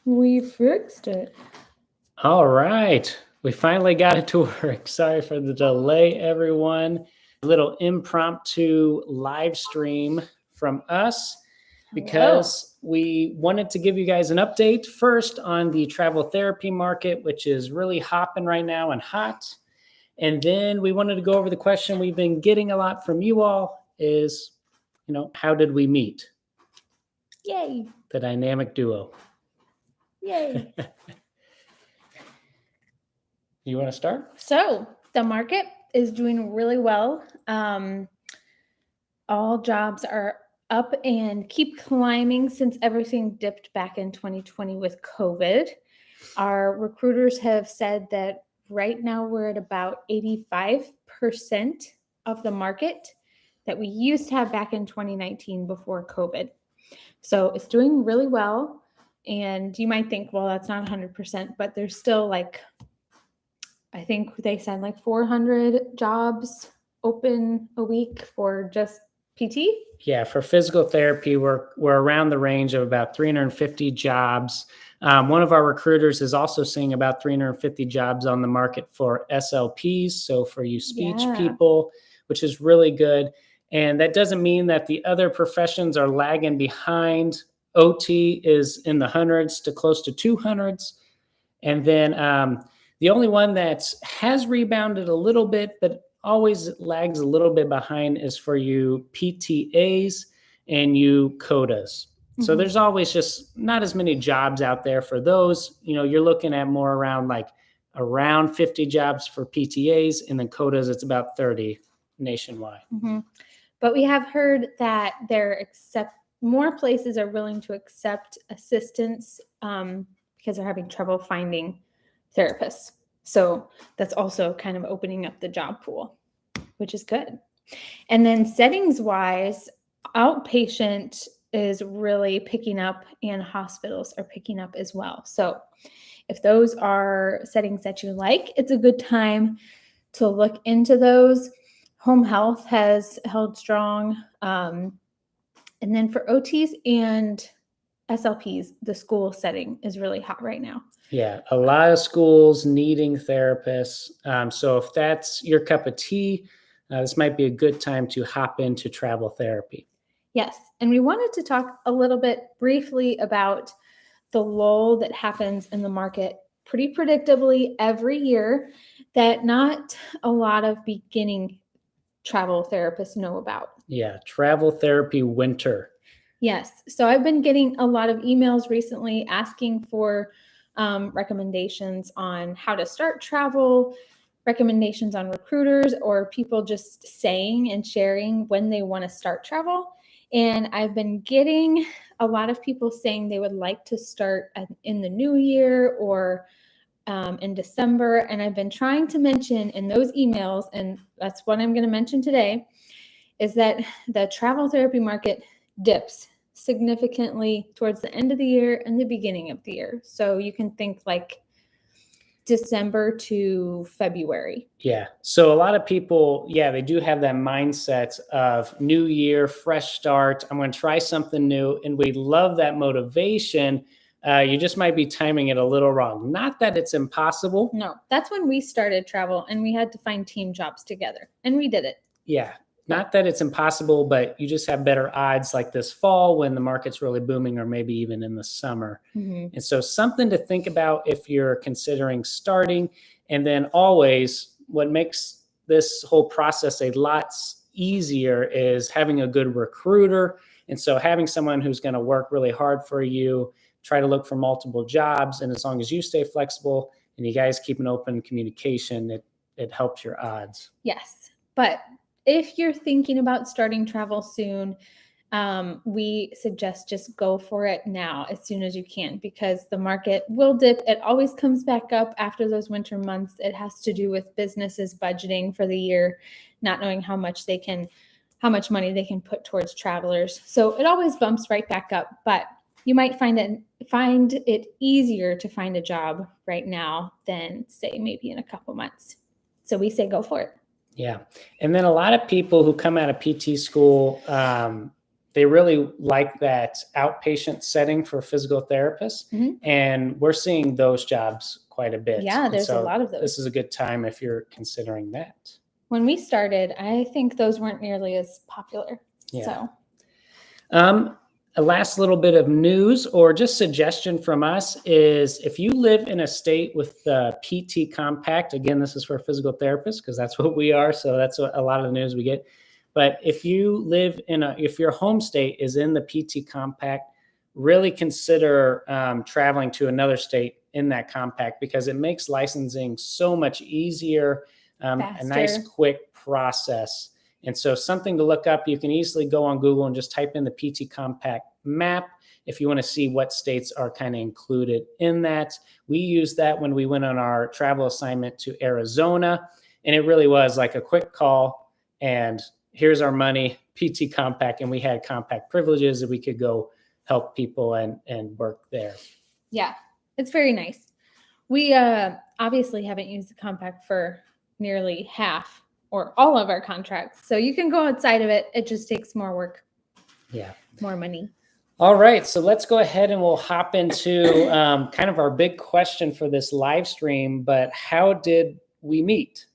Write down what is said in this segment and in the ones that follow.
We fixed it. All right. We finally got it to work. Sorry for the delay, everyone. A little impromptu live stream from us because we wanted to give you guys an update first on the travel therapy market, which is really hopping right now and hot. And then we wanted to go over the question we've been getting a lot from you all is, how did we meet? Yay. The dynamic duo. Yay. You want to start? So the market is doing really well. All jobs are up and keep climbing since everything dipped back in 2020 with COVID. Our recruiters have said that right now we're at about 85% of the market that we used to have back in 2019 before COVID. So it's doing really well. And you might think, well, that's not 100%, but there's still I think they said 400 jobs open a week for just PT. Yeah, for physical therapy, we're around the range of about 350 jobs. One of our recruiters is also seeing about 350 jobs on the market for SLPs, so for you speech people, which is really good. And that doesn't mean that the other professions are lagging behind. OT is in the hundreds to close to 200s. And then the only one that has rebounded a little bit, but always lags a little bit behind is for you PTAs and you CODAs. So there's always just not as many jobs out there for those. You're looking at more around 50 jobs for PTAs, and then CODAs, it's about 30 nationwide. But we have heard that more places are willing to accept assistance because they're having trouble finding therapists. So that's also kind of opening up the job pool, which is good. And then settings wise, outpatient is really picking up and hospitals are picking up as well. So if those are settings that you like, it's a good time to look into those. Home health has held strong. And then for OTs and SLPs, the school setting is really hot right now. Yeah, a lot of schools needing therapists. So if that's your cup of tea, this might be a good time to hop into travel therapy. Yes, and we wanted to talk a little bit briefly about the lull that happens in the market pretty predictably every year that not a lot of beginning travel therapists know about. Yeah, travel therapy winter. Yes, so I've been getting a lot of emails recently asking for recommendations on how to start travel, recommendations on recruiters, or people just saying and sharing when they want to start travel. And I've been getting a lot of people saying they would like to start in the new year or in December. And I've been trying to mention in those emails, and that's what I'm going to mention today, is that the travel therapy market dips significantly towards the end of the year and the beginning of the year. So you can think December to February. Yeah. So a lot of people, they do have that mindset of new year, fresh start. I'm going to try something new. And we love that motivation. You just might be timing it a little wrong. Not that it's impossible. No, that's when we started travel and we had to find team jobs together and we did it. Yeah. Not that it's impossible, but you just have better odds like this fall when the market's really booming, or maybe even in the summer. And so something to think about if you're considering starting. And then always what makes this whole process a lot easier is having a good recruiter. And so having someone who's going to work really hard for you, try to look for multiple jobs. And as long as you stay flexible and you guys keep an open communication, it helps your odds. Yes. But if you're thinking about starting travel soon, we suggest just go for it now as soon as you can, because the market will dip. It always comes back up after those winter months. It has to do with businesses budgeting for the year, not knowing how much money they can put towards travelers. So it always bumps right back up, but you might find it easier to find a job right now than say maybe in a couple months. So we say go for it. Yeah. And then a lot of people who come out of PT school, they really like that outpatient setting for physical therapists. And we're seeing those jobs quite a bit. Yeah, there's a lot of those. This is a good time if you're considering that. When we started, I think those weren't nearly as popular. Yeah. So. A last little bit of news or just suggestion from us is if you live in a state with the PT compact, again, this is for physical therapists because that's what we are. So that's a lot of the news we get. But if you live if your home state is in the PT compact, really consider traveling to another state in that compact because it makes licensing so much easier, a nice quick process. And so something to look up, you can easily go on Google and just type in the PT Compact map if you want to see what states are kind of included in that. We used that when we went on our travel assignment to Arizona, and it really was like a quick call and here's our money, PT Compact, and we had compact privileges that we could go help people and work there. Yeah, it's very nice. We obviously haven't used the compact for nearly half or all of our contracts. So you can go outside of it. It just takes more work. Yeah. More money. All right. So let's go ahead and we'll hop into kind of our big question for this live stream. But how did we meet?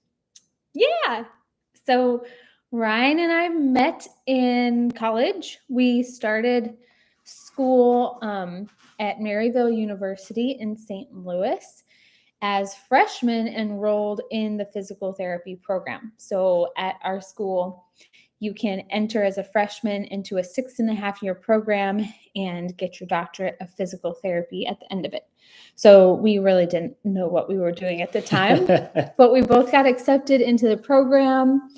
Yeah. So Ryan and I met in college. We started school at Maryville University in St. Louis. As freshmen enrolled in the physical therapy program. So at our school, you can enter as a freshman into a 6.5-year program and get your doctorate of physical therapy at the end of it. So we really didn't know what we were doing at the time, but we both got accepted into the program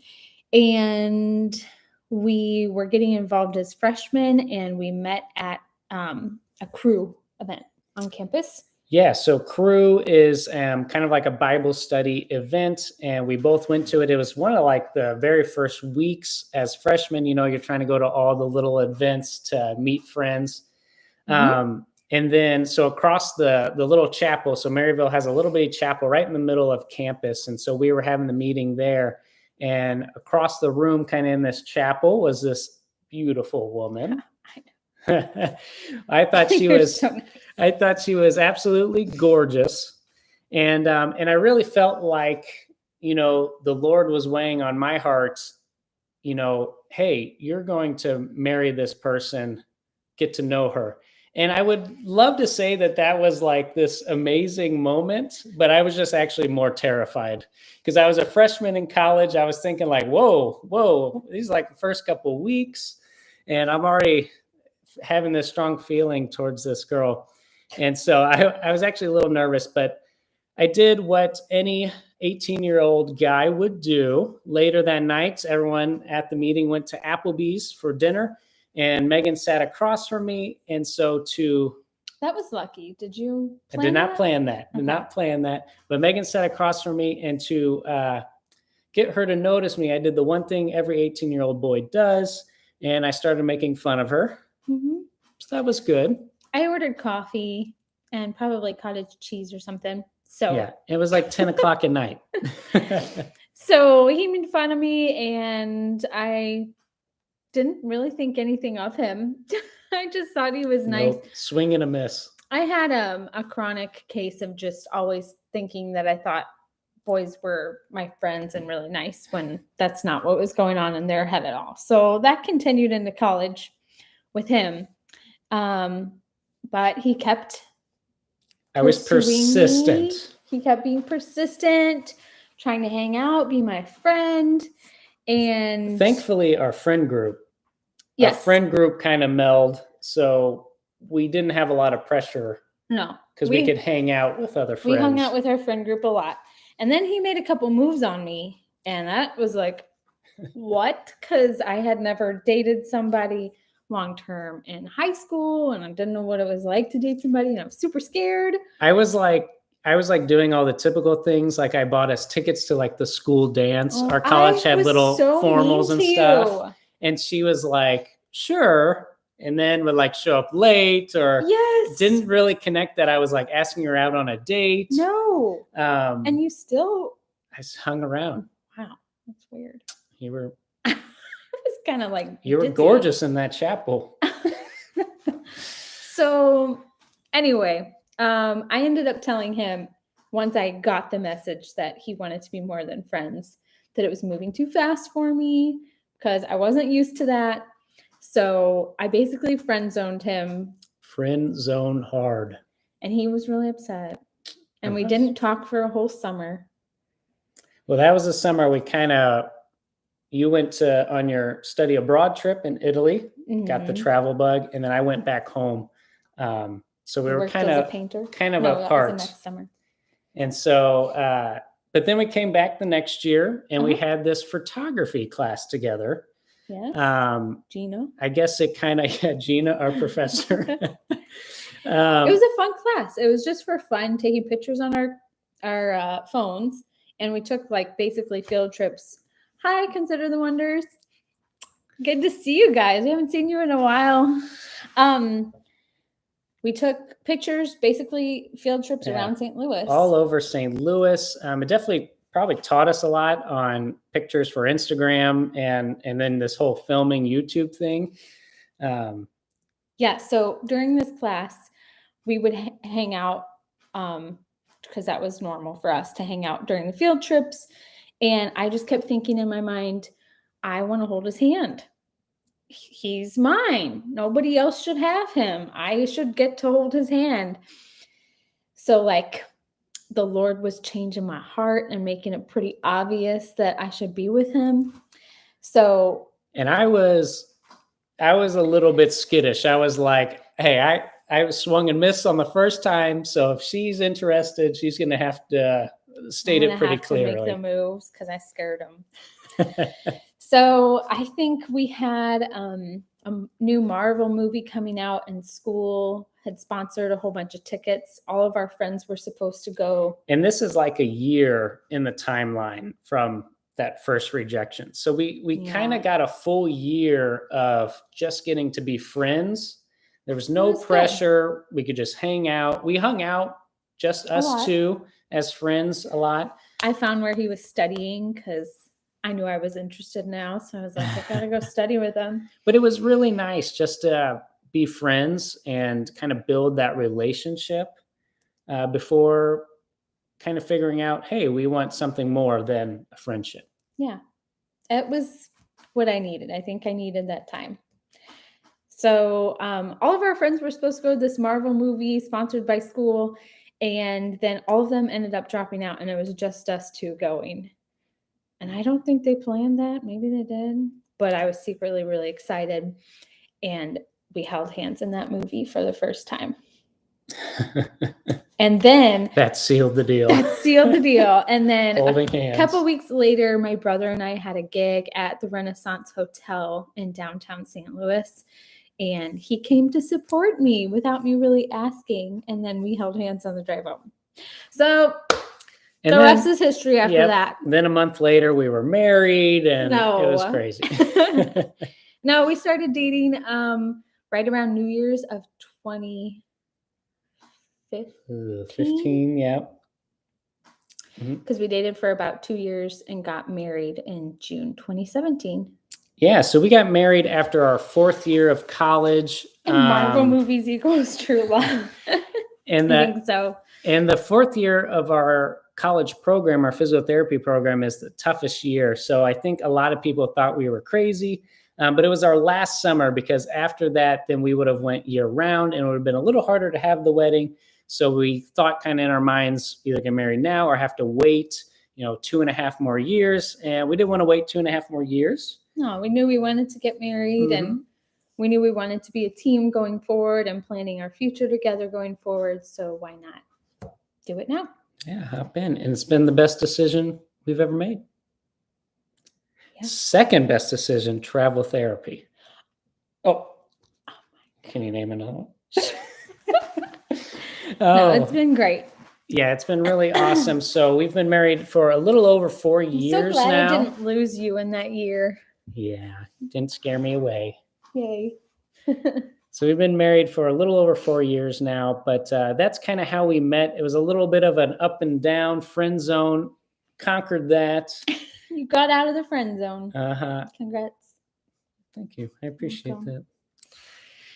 and we were getting involved as freshmen and we met at a crew event on campus. Yeah, so Crew is kind of like a Bible study event, and we both went to it. It was one of like the very first weeks as freshmen. You know, you're trying to go to all the little events to meet friends. And then so across the little chapel, so Maryville has a little bitty chapel right in the middle of campus. And so we were having the meeting there, and across the room, kind of in this chapel, was this beautiful woman. I thought she was so nice. I thought she was absolutely gorgeous. And I really felt like, you know, the Lord was weighing on my heart, you know, hey, you're going to marry this person, get to know her. And I would love to say that that was like this amazing moment, but I was just actually more terrified because I was a freshman in college. I was thinking like, whoa, these are like the first couple of weeks and I'm already having this strong feeling towards this girl. And so I was actually a little nervous, but I did what any 18-year-old guy would do. Later that night, everyone at the meeting went to Applebee's for dinner, and Megan sat across from me. And so that was lucky. Did you plan I did not that? Plan that. Okay. Did not plan that. But Megan sat across from me, and to get her to notice me, I did the one thing every 18-year-old boy does, and I started making fun of her. So that was good. I ordered coffee and probably cottage cheese or something. So yeah, it was like 10 o'clock at night. So he made fun of me and I didn't really think anything of him. I just thought he was nice. Nope. Swing and a miss. I had a chronic case of just always thinking that I thought boys were my friends and really nice when that's not what was going on in their head at all. So that continued into college with him. But he kept I was persistent. Me. He kept being persistent, trying to hang out, be my friend. And thankfully our friend group kind of melded. So we didn't have a lot of pressure. No. Because we could hang out with other friends. We hung out with our friend group a lot. And then he made a couple moves on me. And that was like, what? Because I had never dated somebody long-term in high school and I didn't know what it was like to date somebody and I was super scared. I was like doing all the typical things. Like I bought us tickets to like the school dance. Our college had little formals and stuff. And she was like, sure. And then would like show up late or didn't really connect that I was like asking her out on a date. No. And you still. I hung around. Wow. That's weird. You were. I was kind of like You were ditzy. gorgeous in that chapel. So anyway, I ended up telling him once I got the message that he wanted to be more than friends, that it was moving too fast for me because I wasn't used to that. So I basically friend zoned him. Friend zone hard. And he was really upset. And we Uh-huh. didn't talk for a whole summer. Well, that was the summer you went on your study abroad trip in Italy, got the Mhm. travel bug, and then I went back home. So we You were worked as a painter? kind of No, that was apart. the next summer. And so, but then we came back the next year and we had this photography class together. Yes. Gina. I guess it kind of, yeah, Gina, our professor. It was a fun class. It was just for fun, taking pictures on our phones. And we took like basically field trips. Hi, Consider the Wonders. Good to see you guys. We haven't seen you in a while. We took pictures, basically field trips around St. Louis. All over St. Louis. It definitely probably taught us a lot on pictures for Instagram and then this whole filming YouTube thing. Yeah, so during this class, we would hang out because that was normal for us to hang out during the field trips. And I just kept thinking in my mind, I want to hold his hand. He's mine. Nobody else should have him. I should get to hold his hand. So like the Lord was changing my heart and making it pretty obvious that I should be with him. So, and I was a little bit skittish. I was like, hey, I swung and missed on the first time. So if she's interested, she's going to have to state it pretty clearly. Make the moves because I scared him. So I think we had a new Marvel movie coming out, and school had sponsored a whole bunch of tickets. All of our friends were supposed to go. And this is like a year in the timeline from that first rejection. So we kind of got a full year of just getting to be friends. There was no pressure. Good. We could just hang out. We hung out, just us two as friends a lot. I found where he was studying because I knew I was interested now. So I was like, I gotta go study with him. But it was really nice just to be friends and kind of build that relationship before kind of figuring out, hey, we want something more than a friendship. Yeah, it was what I needed. I think I needed that time. So all of our friends were supposed to go to this Marvel movie sponsored by school. And then all of them ended up dropping out, and it was just us two going. And I don't think they planned that. Maybe they did. But I was secretly really excited. And we held hands in that movie for the first time. And then that sealed the deal. And then holding hands. A couple weeks later, my brother and I had a gig at the Renaissance Hotel in downtown St. Louis. And he came to support me without me really asking. And then we held hands on the drive home. So the rest is history after that. Then a month later, we were married, and it was crazy. No, we started dating right around New Year's of 2015. Yeah. Because we dated for about 2 years and got married in June 2017. Yeah, so we got married after our 4th year of college. And Marvel movies equals true love. And I think so. And the 4th year of our college program, our physiotherapy program, is the toughest year. So I think a lot of people thought we were crazy, but it was our last summer, because after that, then we would have went year round, and it would have been a little harder to have the wedding. So we thought kind of in our minds, either get married now or have to wait, 2.5 more years. And we didn't want to wait 2.5 more years. No, we knew we wanted to get married, and we knew we wanted to be a team going forward and planning our future together going forward. So why not do it now? Yeah, hop in. And it's been the best decision we've ever made. Yeah. Second best decision, travel therapy. Oh, can you name another one? No, it's been great. Yeah, it's been really awesome. So we've been married for a little over 4 years now. So glad I didn't lose you in that year. Yeah, didn't scare me away. Yay. So we've been married for a little over 4 years now, but that's kind of how we met. It was a little bit of an up and down friend zone. Conquered that. You got out of the friend zone. Uh-huh. Congrats. Thank you. I appreciate welcome. that.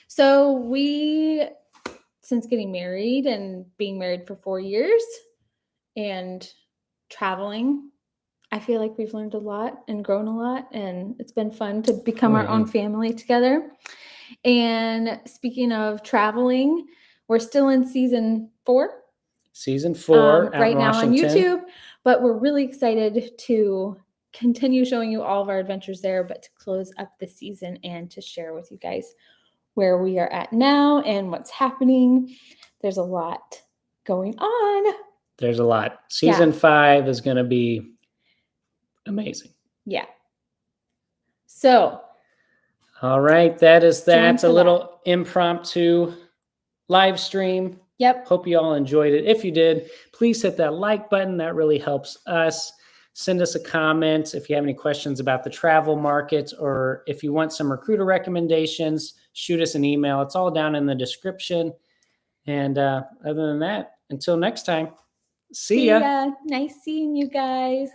So we, since getting married and being married for 4 years and traveling, I feel like we've learned a lot and grown a lot, and it's been fun to become our own family together. And speaking of traveling, we're still in season 4. Season 4 out right in now on Washington. YouTube, but we're really excited to continue showing you all of our adventures there, but to close up the season and to share with you guys where we are at now and what's happening. There's a lot going on. There's a lot. Season 5 is going to be amazing. Yeah. So, all right, that's a little that. impromptu live stream. Yep. Hope you all enjoyed it. If you did, please hit that like button. That really helps us. Send us a comment if you have any questions about the travel market, or if you want some recruiter recommendations, shoot us an email. It's all down in the description. And other than that, until next time, see ya. Nice seeing you guys.